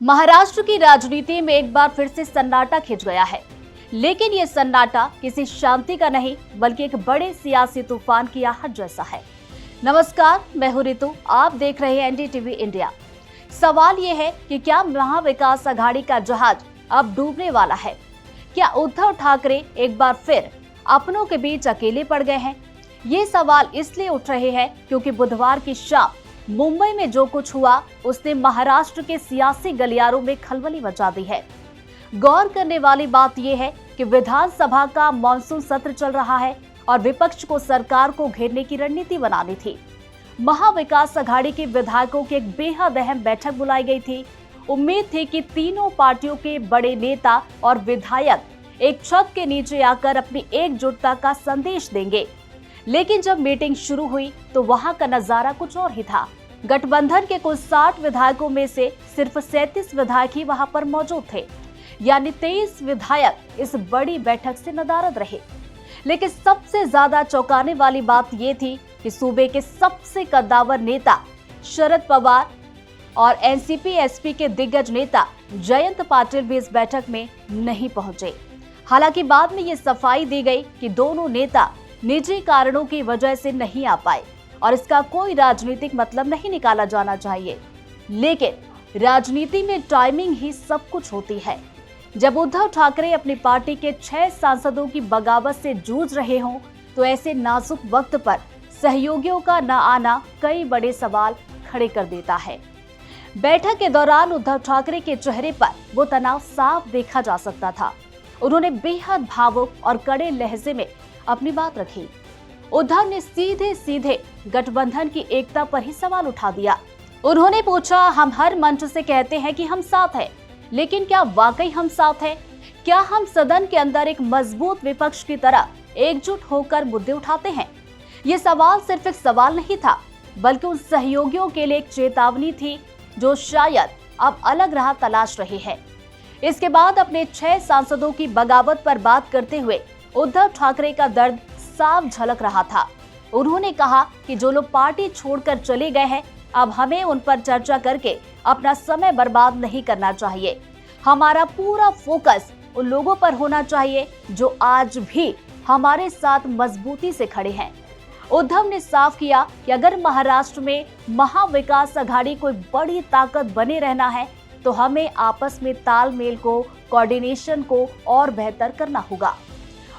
महाराष्ट्र की राजनीति में एक बार फिर से सन्नाटा खिंच गया है। लेकिन ये सन्नाटा किसी शांति का नहीं बल्कि एक बड़े सियासी तूफान की आहट जैसा है। नमस्कार, मैं हूं रितु, आप देख रहे हैं एनडीटीवी इंडिया। सवाल ये है कि क्या महाविकास आघाड़ी का जहाज अब डूबने वाला है? क्या उद्धव ठाकरे एक बार फिर अपनों के बीच अकेले पड़ गए हैं? ये सवाल इसलिए उठ रहे हैं क्योंकि बुधवार की शाम मुंबई में जो कुछ हुआ उसने महाराष्ट्र के सियासी गलियारों में खलबली मचा दी है। गौर करने वाली बात यह है कि विधानसभा का मॉनसून सत्र चल रहा है और विपक्ष को सरकार को घेरने की रणनीति बनानी थी। महाविकास आघाड़ी के विधायकों की एक बेहद अहम बैठक बुलाई गई थी। उम्मीद थी कि तीनों पार्टियों के बड़े नेता और विधायक एक छत के नीचे आकर अपनी एकजुटता का संदेश देंगे। लेकिन जब मीटिंग शुरू हुई तो वहां का नजारा कुछ और ही था। गठबंधन के कुल 60 विधायकों में से सिर्फ 37 विधायक ही वहां पर मौजूद थे, यानी 23 विधायक इस बड़ी बैठक से नदारद रहे। लेकिन सबसे ज्यादा चौंकाने वाली बात यह थी कि सूबे के सबसे कद्दावर नेता शरद पवार और एनसीपी-एसपी के दिग्गज नेता जयंत पाटिल भी इस बैठक में नहीं पहुंचे। हालांकि बाद में ये सफाई दी गई कि दोनों नेता निजी कारणों की वजह से नहीं आ पाए और इसका कोई राजनीतिक मतलब नहीं निकाला जाना चाहिए। लेकिन राजनीति में टाइमिंग ही सब कुछ होती है। जब उद्धव ठाकरे अपनी पार्टी के 6 सांसदों की बगावत से जूझ रहे हों तो ऐसे नाजुक वक्त पर सहयोगियों का न आना कई बड़े सवाल खड़े कर देता है। बैठक के दौरान उद्धव ठाकरे के चेहरे पर वो तनाव साफ देखा जा सकता था। उन्होंने बेहद भावुक और कड़े लहजे में अपनी बात रखी। उद्धव ने सीधे सीधे गठबंधन की एकता पर ही सवाल उठा दिया। उन्होंने पूछा, हम हर मंच से कहते हैं कि हम साथ हैं, लेकिन क्या वाकई हम साथ हैं? क्या हम सदन के अंदर एक मजबूत विपक्ष की तरह एकजुट होकर मुद्दे उठाते हैं? ये सवाल सिर्फ एक सवाल नहीं था बल्कि उन सहयोगियों के लिए एक चेतावनी थी जो शायद अब अलग राह तलाश रहे हैं। इसके बाद अपने 6 सांसदों की बगावत पर बात करते हुए उद्धव ठाकरे का दर्द साफ झलक रहा था। उन्होंने कहा कि जो लोग पार्टी छोड़कर चले गए हैं, अब हमें उन पर चर्चा करके अपना समय बर्बाद नहीं करना चाहिए। हमारा पूरा फोकस उन लोगों पर होना चाहिए जो आज भी हमारे साथ मजबूती से खड़े हैं। उद्धव ने साफ किया कि अगर महाराष्ट्र में महाविकास आघाड़ी कोई बड़ी ताकत बने रहना है तो हमें आपस में तालमेल को, कोऑर्डिनेशन को और बेहतर करना होगा।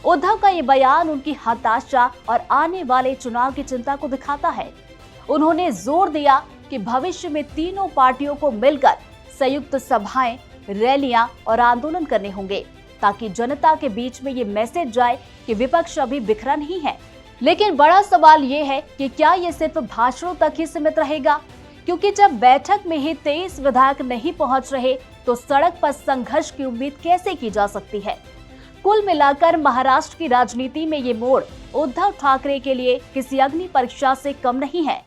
उद्धव का ये बयान उनकी हताशा और आने वाले चुनाव की चिंता को दिखाता है। उन्होंने जोर दिया कि भविष्य में तीनों पार्टियों को मिलकर संयुक्त सभाएं, रैलियां और आंदोलन करने होंगे ताकि जनता के बीच में ये मैसेज जाए कि विपक्ष अभी बिखरा नहीं है। लेकिन बड़ा सवाल ये है कि क्या ये सिर्फ भाषणों तक ही सीमित रहेगा? क्योंकि जब बैठक में ही 23 विधायक नहीं पहुंच रहे तो सड़क पर संघर्ष की उम्मीद कैसे की जा सकती है? कुल मिलाकर महाराष्ट्र की राजनीति में ये मोड़ उद्धव ठाकरे के लिए किसी अग्नि परीक्षा से कम नहीं है।